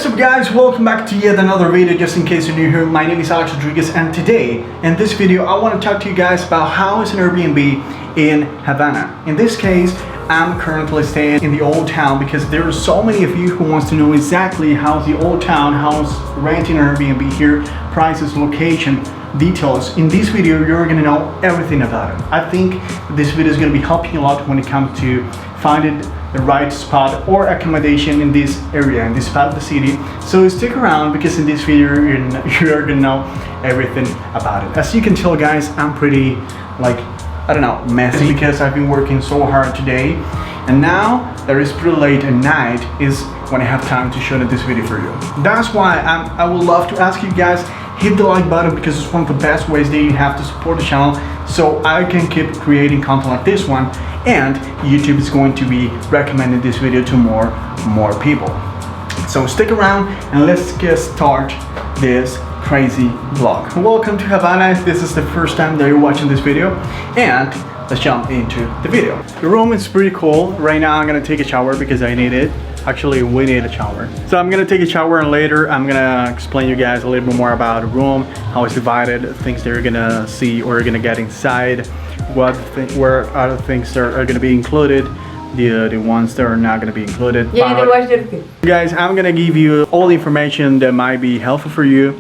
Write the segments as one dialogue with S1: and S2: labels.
S1: What is up guys, welcome back to yet another video. Just in case you're new here, my name is Alex Rodriguez, and today in this video I want to talk to you guys about how is an Airbnb in Havana. In this case, I'm currently staying in the old town because there are so many of you who wants to know exactly how's the old town, how's renting an Airbnb here, prices, location, details. In this video you're gonna know everything about it. I think this video is gonna be helping you a lot when it comes to finding the right spot or accommodation in this area, in this part of the city. So stick around because in this video you're gonna know everything about it. As you can tell guys, I'm pretty I don't know, messy because I've been working so hard today, and now that it's pretty late at night is when I have time to show this video for you. That's why I would love to ask you guys, hit the like button because it's one of the best ways that you have to support the channel so I can keep creating content like this one, and YouTube is going to be recommending this video to more people. So stick around and let's get started this crazy vlog. Welcome to Havana if this is the first time that you're watching this video, and let's jump into the video. The room is pretty cool. Right now I'm gonna take a shower because I need it. Actually, we need a shower. So I'm gonna take a shower and later I'm gonna explain you guys a little bit more about the room, how it's divided, things that you're gonna see or you're gonna get inside, where other things are gonna be included, the ones that are not gonna be included. Guys, I'm gonna give you all the information that might be helpful for you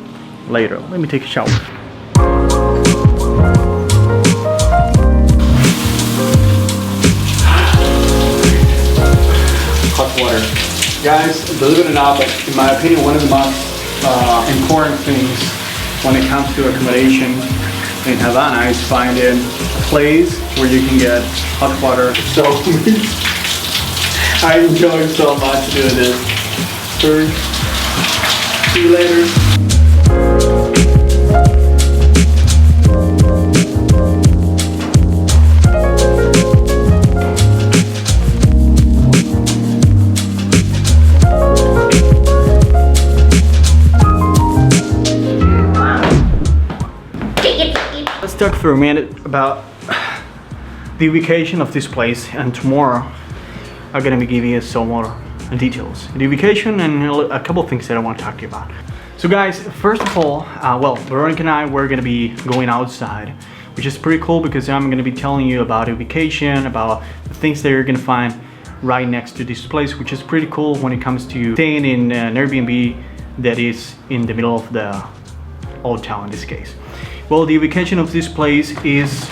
S1: later. Let me take a shower. Hot water. Guys, believe it or not, but in my opinion, one of the most important things when it comes to accommodation in Havana is finding a place where you can get hot water. So I enjoy so much doing this. See you later. Let's talk for a minute about the ubication of this place, and tomorrow I'm gonna be giving you some more details. The ubication and a couple of things that I want to talk to you about. So guys, first of all, well, Veronica and I, we're gonna be going outside, which is pretty cool because I'm gonna be telling you about ubication, about the things that you're gonna find right next to this place, which is pretty cool when it comes to staying in an Airbnb that is in the middle of the old town in this case. Well, the ubication of this place is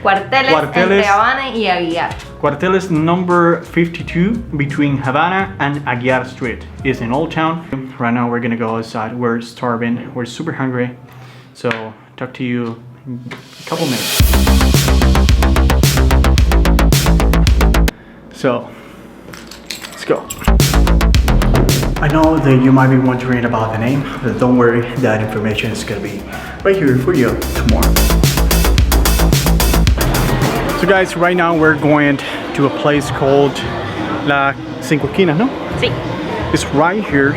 S2: Cuarteles entre Havana y Aguiar.
S1: Cuarteles number 52 between Havana and Aguiar Street. Is in Old Town. Right now we're gonna go outside. We're starving. We're super hungry. So talk to you in a couple minutes. So let's go. I know that you might be wondering about the name, but don't worry, that information is gonna be right here for you tomorrow. So guys, right now we're going to a place called La Cinco Esquinas, no?
S2: Sí.
S1: It's right here,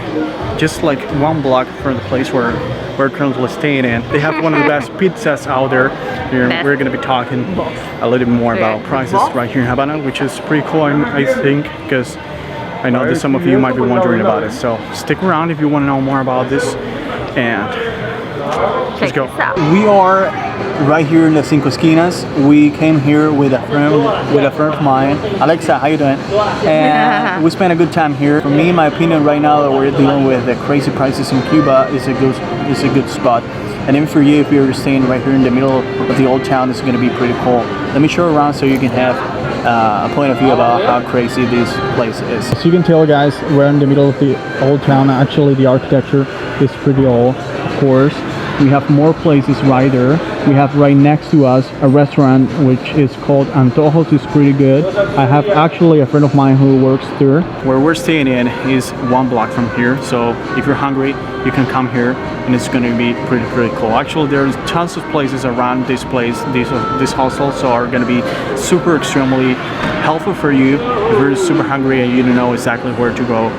S1: just like one block from the place where we're currently staying in. They have one of the best pizzas out there. We're gonna be talking a little bit more about prices right here in Havana, which is pretty cool, I think, because I know that some of you might be wondering about it. So stick around if you want to know more about this, and let's go. We are right here in the Cinco Esquinas. We came here with a friend of mine, Alexa. How you doing? And we spent a good time here. For me, in my opinion, right now that we're dealing with the crazy prices in Cuba, is a good spot. And then for you, if you're staying right here in the middle of the old town, it's going to be pretty cool. Let me show you around so you can have a point of view about how crazy this place is. So you can tell guys, we're in the middle of the old town. Actually the architecture is pretty old, of course. We have more places right there. We have right next to us a restaurant which is called Antojos. It's pretty good. I have actually a friend of mine who works there. Where we're staying in is one block from here, so if you're hungry you can come here and it's going to be pretty cool. Actually there's tons of places around this place. These hostels are going to be super extremely helpful for you if you're super hungry and you don't know exactly where to go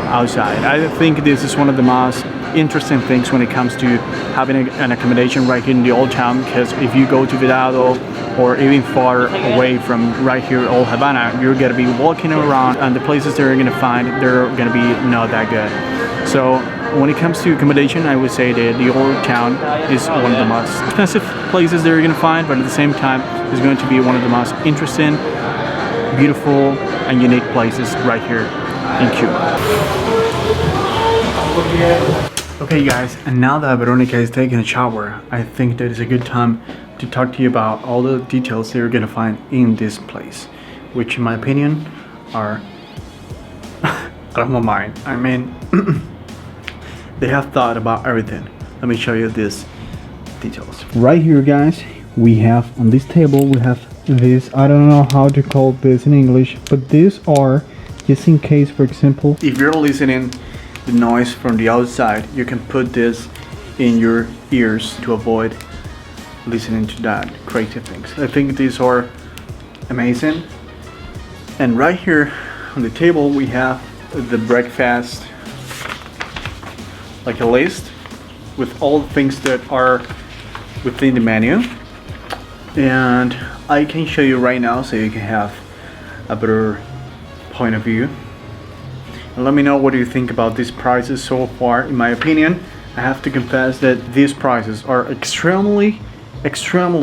S1: outside. I think this is one of the most interesting things when it comes to having an accommodation right here in the old town, because if you go to Vidado or even far away from right here old Havana, you're gonna be walking around and the places that you're gonna find, they're gonna be not that good. So when it comes to accommodation, I would say that the old town is one of the most expensive places that you're gonna find, but at the same time is going to be one of the most interesting, beautiful and unique places right here in Cuba. Okay guys, and now that Veronica is taking a shower, I think that is a good time to talk to you about all the details that you're gonna find in this place, which in my opinion are out of my mind. I mean, they have thought about everything. Let me show you these details. Right here guys, we have on this table, we have this, I don't know how to call this in English, but these are just in case, for example, if you're listening the noise from the outside, you can put this in your ears to avoid listening to that crazy things. I think these are amazing. And right here on the table we have the breakfast, like a list with all the things that are within the menu, and I can show you right now so you can have a better point of view. And let me know what you think about these prices so far. In my opinion, I have to confess that these prices are extremely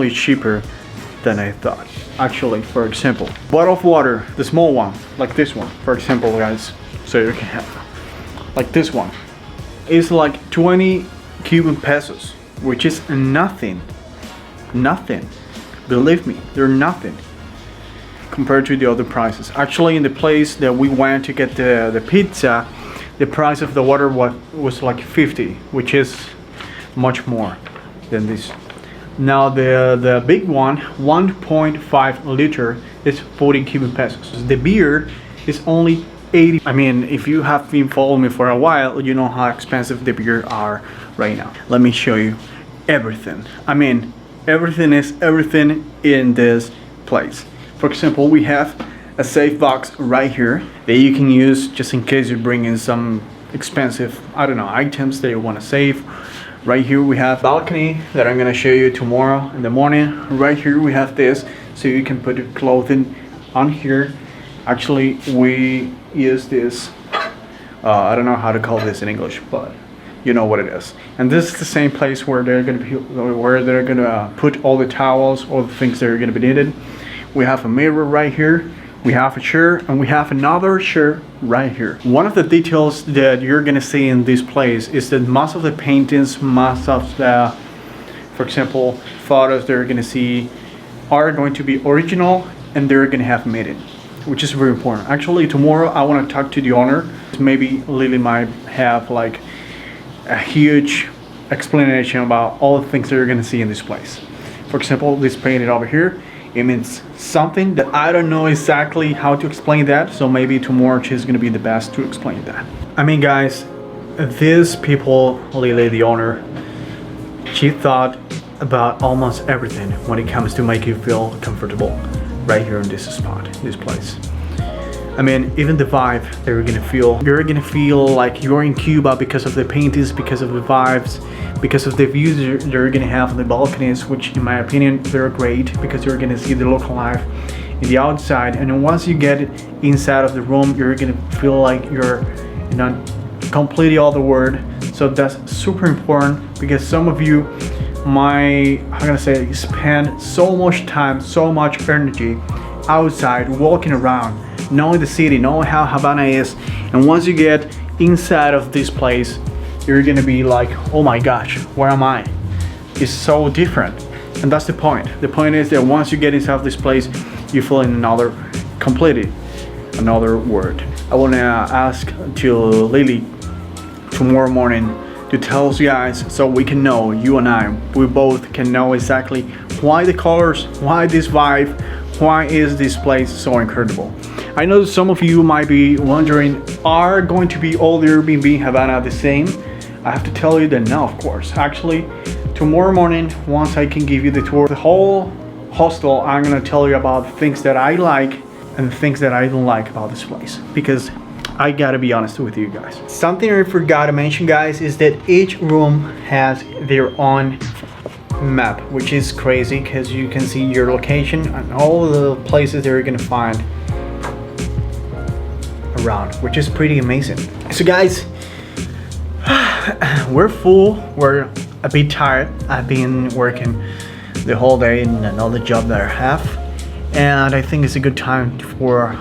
S1: cheaper than I thought. Actually, for example, bottle of water, the small one, like this one, for example guys, so you can have like this one, is like 20 Cuban pesos, which is nothing. Believe me, they're nothing compared to the other prices. Actually, in the place that we went to get the pizza, the price of the water was like 50, which is much more than this. Now the big one, 1.5 liter, is 40 Cuban pesos. The beer is only 80. I mean, if you have been following me for a while, you know how expensive the beer are right now. Let me show you everything. I mean, everything is everything in this place. For example, we have a safe box right here that you can use just in case you bring in some expensive, I don't know, items that you want to save. Right here we have balcony that I'm gonna show you tomorrow in the morning. Right here we have this, so you can put your clothing on here. Actually, we use this, I don't know how to call this in English, but you know what it is. And this is the same place where they're gonna put all the towels, all the things that are gonna be needed. We have a mirror right here, we have a chair, and we have another chair right here. One of the details that you're gonna see in this place is that most of the paintings, most of the, for example, photos that you're gonna see are going to be original, and they're gonna have made it, which is very important. Actually, tomorrow I wanna talk to the owner. Maybe Lily might have like a huge explanation about all the things that you're gonna see in this place. For example, this painting over here, it means something that I don't know exactly how to explain that, so maybe tomorrow she's gonna be the best to explain that. I mean guys, these people, Lily the owner, she thought about almost everything when it comes to make you feel comfortable right here in this spot, this place. I mean, even the vibe that you're gonna feel like you're in Cuba because of the paintings, because of the vibes, because of the views that you're gonna have on the balconies, which in my opinion, they're great because you're gonna see the local life in the outside. And then once you get inside of the room, you're gonna feel like you're in a completely other world. So that's super important because some of you might, how can I say, spend so much time, so much energy outside walking around, knowing the city, knowing how Havana is, and once you get inside of this place, you're gonna be like, oh my gosh, where am I? It's so different. And that's the point. The point is that once you get inside of this place, you feel in completely another world. I wanna ask to Lily tomorrow morning to tell us guys, so we can know, you and I, we both can know exactly why the colors, why this vibe, why is this place so incredible. I know some of you might be wondering, are going to be all the Airbnb in Havana the same? I have to tell you that no, of course. Actually, tomorrow morning, once I can give you the tour of the whole hostel, I'm gonna tell you about the things that I like and the things that I don't like about this place. Because I gotta be honest with you guys. Something I forgot to mention, guys, is that each room has their own map, which is crazy because you can see your location and all the places that you're gonna find around, which is pretty amazing. So guys, we're full, we're a bit tired. I've been working the whole day in another job that I have, and I think it's a good time for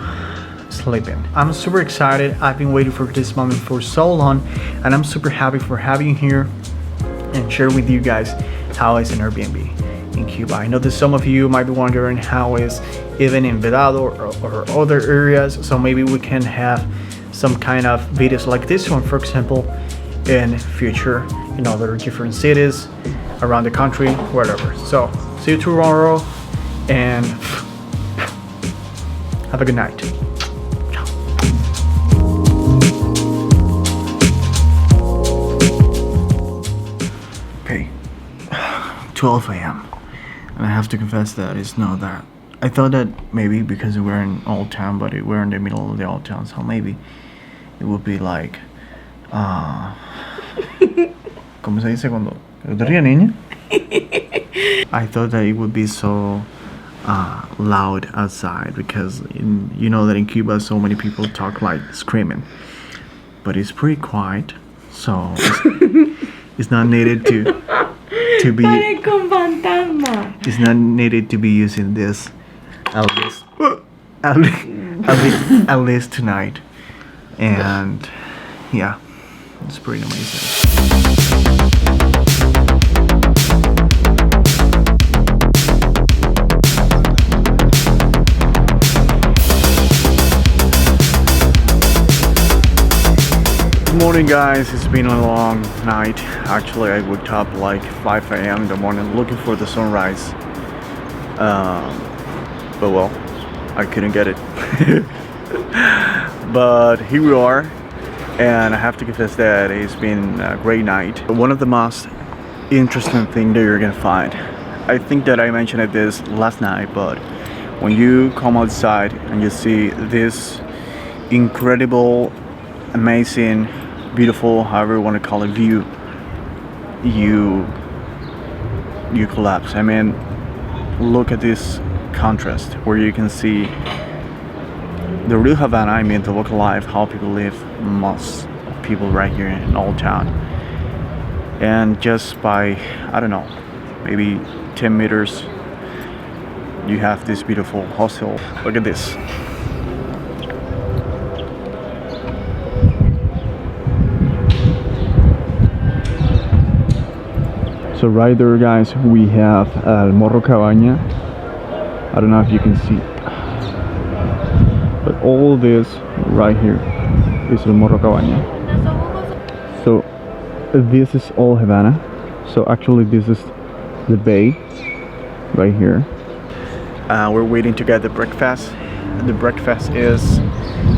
S1: sleeping. I'm super excited. I've been waiting for this moment for so long, and I'm super happy for having you here and share with you guys how is an Airbnb in Cuba. I know that some of you might be wondering how is even in Vedado or other areas, so maybe we can have some kind of videos like this one, for example, in future in other different cities around the country, wherever. So see you tomorrow and have a good night. Ciao. Okay, 12 a.m. and I have to confess that it's not that. I thought that maybe because we're in Old Town, but we're in the middle of the Old Town, so maybe it would be like ¿Cómo se dice cuando te ríes, niña? I thought that it would be so loud outside because you know that in Cuba so many people talk like screaming, but it's pretty quiet, so it's not needed to be. It's not needed to be using this at least tonight, and yeah, it's pretty amazing. Good morning, guys. It's been a long night. Actually, I woke up like 5 a.m. in the morning looking for the sunrise, but well, I couldn't get it. But here we are, and I have to confess that it's been a great night. One of the most interesting things that you're gonna find, I think that I mentioned this last night, but when you come outside and you see this incredible, amazing, beautiful, however you want to call it, view, you collapse. I mean, look at this contrast where you can see the real Havana, I mean the local life, how people live, most people right here in Old Town, and just by, I don't know, maybe 10 meters you have this beautiful hostel. Look at this. So right there, guys, we have El Morro Cabaña. I don't know if you can see, but all this right here is El Morro Cabaña. So this is all Havana. So actually this is the bay right here. We're waiting to get the breakfast. The breakfast is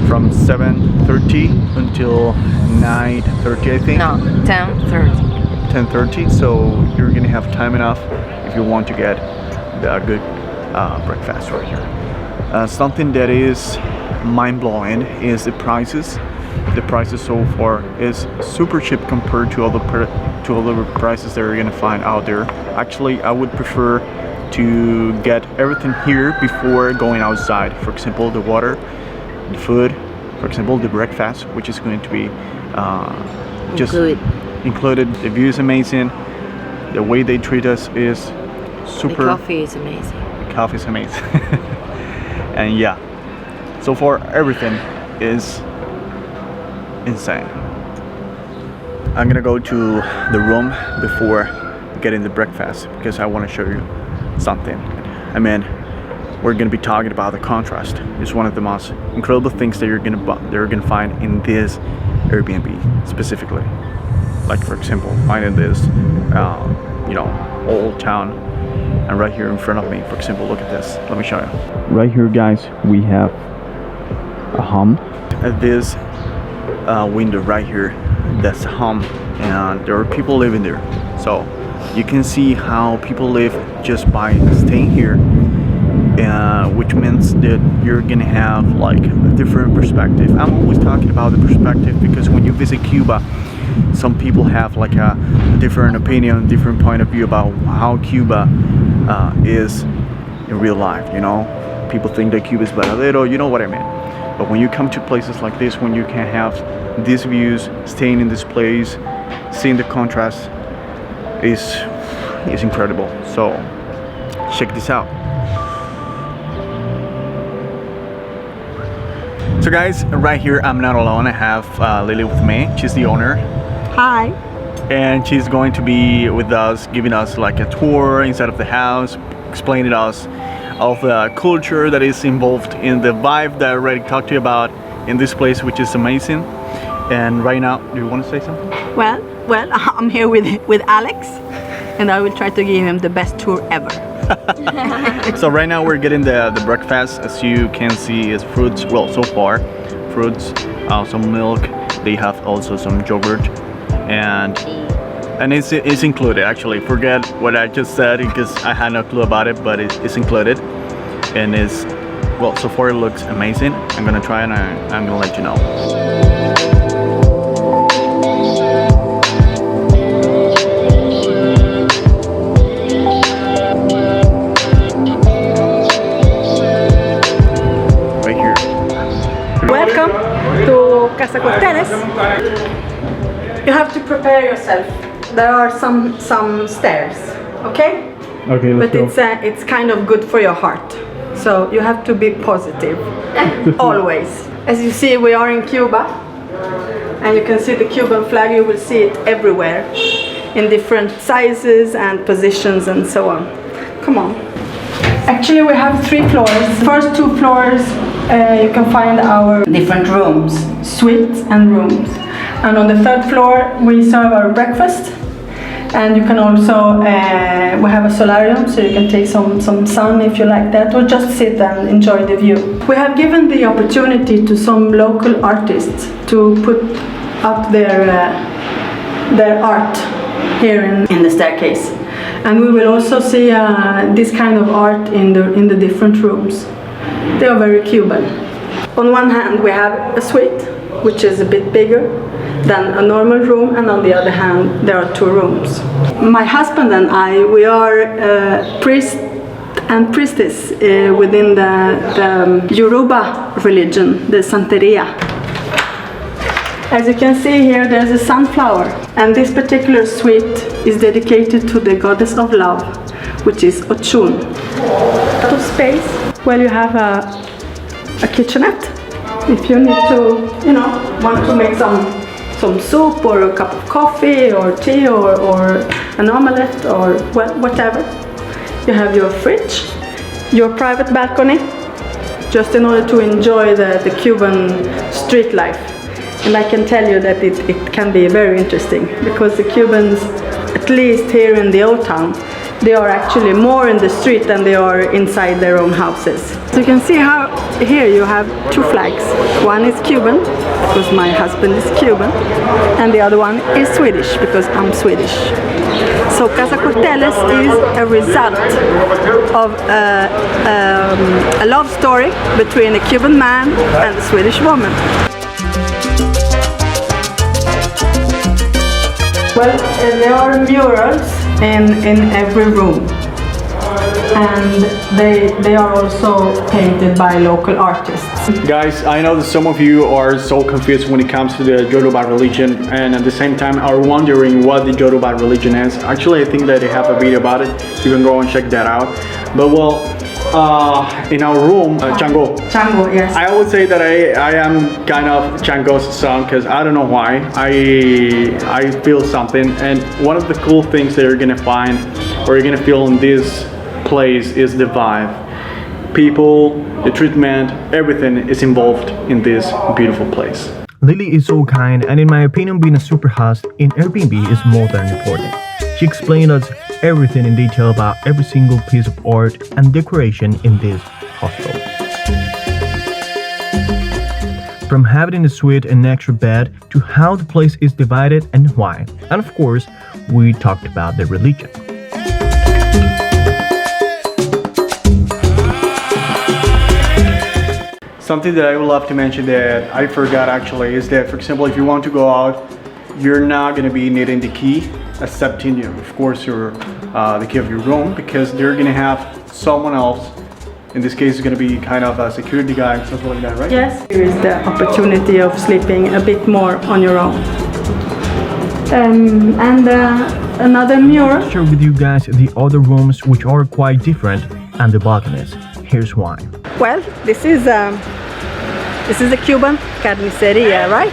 S1: from 7:30 until 9:30, I think.
S2: No, 10:30.
S1: 10:30, so you're gonna have time enough if you want to get the good breakfast right here. Something that is mind-blowing is the prices. The prices so far is super cheap compared to other prices that you're gonna find out there. Actually, I would prefer to get everything here before going outside. For example, the water, the food, for example, the breakfast, which is going to be just included. The view is amazing. The way they treat us is super.
S2: The coffee is amazing.
S1: The coffee is amazing. And yeah, so far everything is insane. I'm gonna go to the room before getting the breakfast because I want to show you something. I mean, we're gonna be talking about the contrast. It's one of the most incredible things that you're gonna find in this Airbnb specifically. Like, for example, finding this, you know, Old Town, and right here in front of me, for example, look at this. Let me show you. Right here, guys, we have a home. At this window right here, that's a home, and there are people living there. So you can see how people live just by staying here. which means that you're gonna have like a different perspective. I'm always talking about the perspective because when you visit Cuba, some people have like a different opinion, different point of view about how Cuba is in real life. You know, people think that Cuba is baradero, you know what I mean. But when you come to places like this, when you can have these views, staying in this place, seeing the contrast is incredible. So check this out. So guys, right here I'm not alone. I have Lily with me. She's the owner.
S3: Hi.
S1: And she's going to be with us, giving us like a tour inside of the house, explaining to us of the culture that is involved in the vibe that I already talked to you about in this place, which is amazing. And right now, do you want to say something?
S3: Well, I'm here with Alex, and I will try to give him the best tour ever.
S1: So right now we're getting the breakfast. As you can see, is fruits. Well, so far, fruits, some milk. They have also some yogurt, and it's included. Actually, forget what I just said because I had no clue about it, but it's included, and it's, well, so far it looks amazing. I'm gonna try and I'm gonna let you know.
S3: Welcome to Casa Corteles. You have to prepare yourself. There are some stairs, okay?
S1: Okay, let's
S3: but
S1: go.
S3: It's kind of good for your heart. So you have to be positive, always. As you see, we are in Cuba, and you can see the Cuban flag. You will see it everywhere, in different sizes and positions and so on. Come on. Actually, we have 3 floors. First 2 floors, you can find our different rooms, suites and rooms. And on the 3rd floor, we serve our breakfast. And you can also, we have a solarium, so you can take some sun if you like that, or just sit and enjoy the view. We have given the opportunity to some local artists to put up their art here in the staircase. And we will also see this kind of art in the different rooms. They are very Cuban. On one hand, we have a suite, which is a bit bigger than a normal room, and on the other hand, there are 2 rooms. My husband and I, we are priest and priestess within the Yoruba religion, the Santeria. As you can see here, there's a sunflower, and this particular suite is dedicated to the goddess of love, which is Ochun. Out of space, well, you have a kitchenette. If you need to, want to make some soup or a cup of coffee or tea or an omelette or whatever. You have your fridge, your private balcony, just in order to enjoy the Cuban street life. And I can tell you that it can be very interesting, because the Cubans, at least here in the old town, they are actually more in the street than they are inside their own houses. So you can see how here you have 2 flags. One is Cuban, because my husband is Cuban, and the other one is Swedish, because I'm Swedish. So Casa Corteles is a result of a love story between a Cuban man and a Swedish woman. Well, there are murals in every room, and they are also painted by local artists.
S1: Guys, I know that some of you are so confused when it comes to the Yoruba religion, and at the same time are wondering what the Yoruba religion is. Actually, I think that they have a video about it. You can go and check that out. But well, in our room, Chango.
S3: Chango, yes.
S1: I would say that I am kind of Chango's son, because I don't know why. I feel something, and one of the cool things that you're gonna find, or you're gonna feel in this place, is the vibe. People, the treatment, everything is involved in this beautiful place.
S4: Lily is so kind, and in my opinion, being a super host in Airbnb is more than important. She explained us everything in detail about every single piece of art and decoration in this hostel. From having a suite and an extra bed to how the place is divided and why. And of course, we talked about the religion.
S1: something that I would love to mention that I forgot actually is that, for example, if you want to go out, you're not going to be needing the key, excepting you, of course, the key of your room, because they're going to have someone else. In this case, it's going to be kind of a security guy, something like that, right?
S3: Yes. There is the opportunity of sleeping a bit more on your own. Another mirror.
S4: Share with you guys the other rooms, which are quite different, and the balconies. Here's why.
S3: Well, this is a Cuban carniceria, right?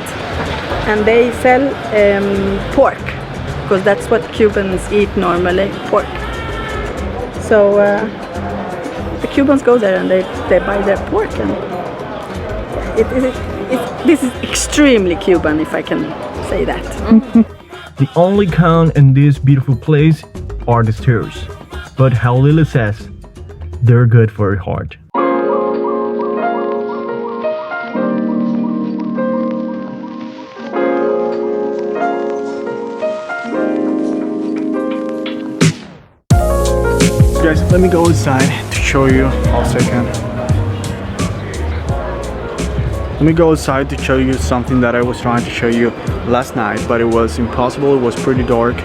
S3: And they sell pork, because that's what Cubans eat normally, pork. So the Cubans go there and they buy their pork, and this is extremely Cuban, if I can say that.
S4: The only con in this beautiful place are the stairs, but how Lily says, they're good for your heart.
S1: Guys, let me go inside to show you. Hold a second. Let me go outside to show you something that I was trying to show you last night, but it was impossible. It was pretty dark.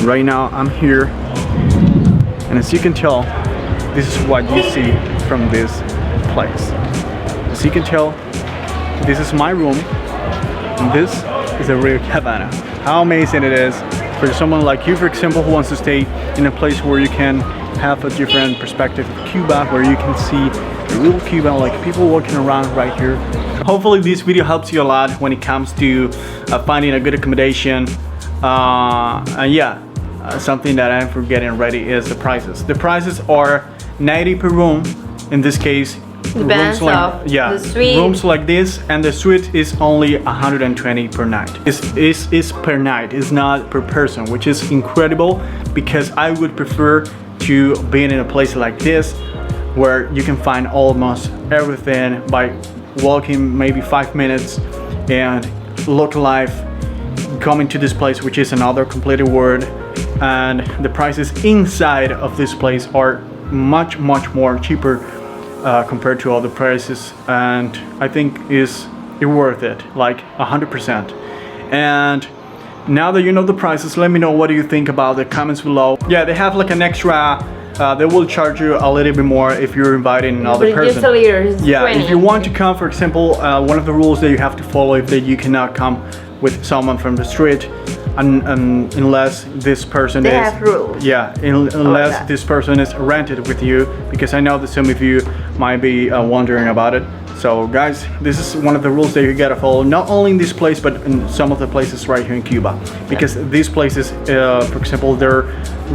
S1: Right now I'm here, and as you can tell, this is what you see from this place. As you can tell, this is my room, and this is a real Havana. How amazing it is for someone like you, for example, who wants to stay in a place where you can have a different perspective of Cuba, where you can see the real Cuba, like people walking around right here. Hopefully this video helps you a lot when it comes to finding a good accommodation. Something that I'm forgetting already is the prices. The prices are 90 per room. In this case,
S2: Depends of the suite.
S1: Rooms like this, and the suite is only 120 per night. It's per night, it's not per person, which is incredible, because I would prefer to be in a place like this where you can find almost everything by walking maybe 5 minutes, and local life, coming to this place, which is another completely world, and the prices inside of this place are much more cheaper compared to other prices, and I think it's worth it, like 100%. And now that you know the prices, let me know what do you think about the comments below. Yeah, they have like an extra, they will charge you a little bit more if you're inviting another person.
S2: Just a liter is
S1: Yeah,
S2: 20.
S1: if you want to come, for example, one of the rules that you have to follow is that you cannot come with someone from the street unless this person
S2: They have rules.
S1: Yeah, unless this person is rented with you, because I know that some of you might be wondering about it. So guys, this is one of the rules that you gotta follow, not only in this place but in some of the places right here in Cuba, because these places, for example, they're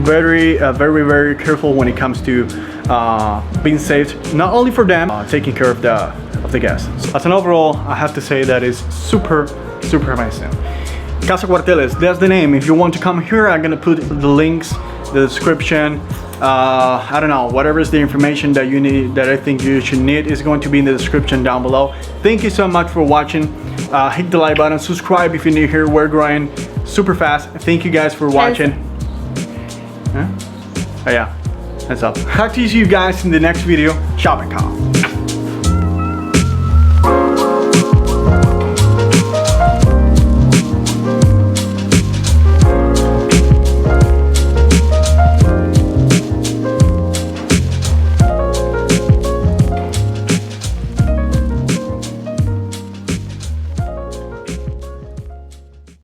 S1: very careful when it comes to being safe, not only for them, taking care of the guests. As an overall, I have to say that is super amazing. Casa Cuarteles, that's the name. If you want to come here, I'm gonna put the links, the description, I don't know, whatever is the information that you need, that I think you should need, is going to be in the description down below. Thank you so much for watching. Hit the like button, subscribe if you're new here. We're growing super fast. Thank you guys for watching. Oh yeah, that's up. Talk to you guys in the next video. Ciao,